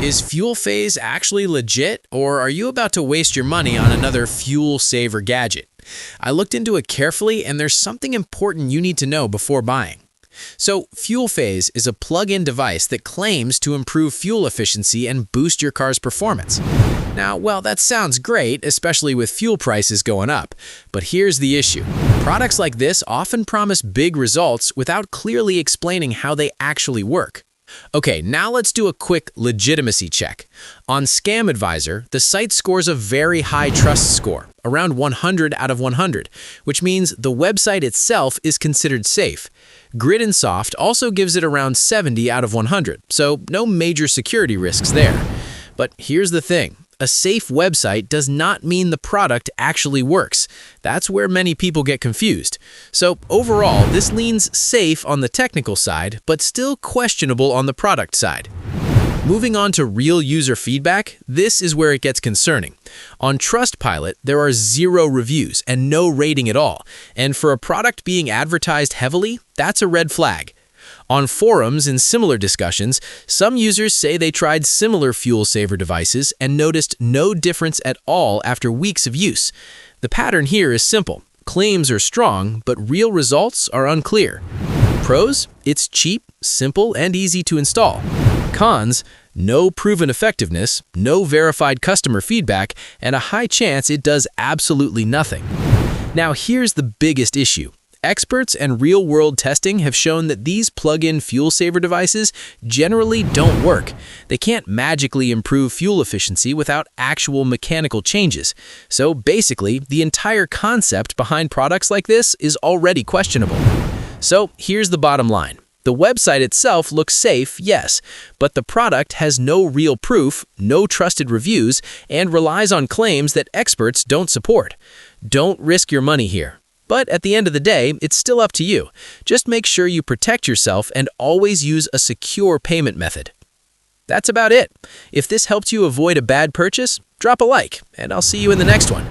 Is FuelPhase actually legit, or are you about to waste your money on another fuel saver gadget? I looked into it carefully, and there's something important you need to know before buying. So, FuelPhase is a plug-in device that claims to improve fuel efficiency and boost your car's performance. Now, well, that sounds great, especially with fuel prices going up. But here's the issue. Products like this often promise big results without clearly explaining how they actually work. Okay, now let's do a quick legitimacy check. On Scam Advisor, the site scores a very high trust score, around 100 out of 100, which means the website itself is considered safe. Grid & Soft also gives it around 70 out of 100, so no major security risks there. But here's the thing. A safe website does not mean the product actually works. That's where many people get confused. So overall, this leans safe on the technical side, but still questionable on the product side. Moving on to real user feedback, this is where it gets concerning. On Trustpilot, there are 0 reviews and no rating at all. And for a product being advertised heavily, that's a red flag. On forums in similar discussions, some users say they tried similar fuel saver devices and noticed no difference at all after weeks of use. The pattern here is simple. Claims are strong, but real results are unclear. Pros: it's cheap, simple, and easy to install. Cons: no proven effectiveness, no verified customer feedback, and a high chance it does absolutely nothing. Now here's the biggest issue. Experts and real-world testing have shown that these plug-in fuel saver devices generally don't work. They can't magically improve fuel efficiency without actual mechanical changes. So basically, the entire concept behind products like this is already questionable. So here's the bottom line. The website itself looks safe, yes, but the product has no real proof, no trusted reviews, and relies on claims that experts don't support. Don't risk your money here. But at the end of the day, it's still up to you. Just make sure you protect yourself and always use a secure payment method. That's about it. If this helped you avoid a bad purchase, drop a like, and I'll see you in the next one.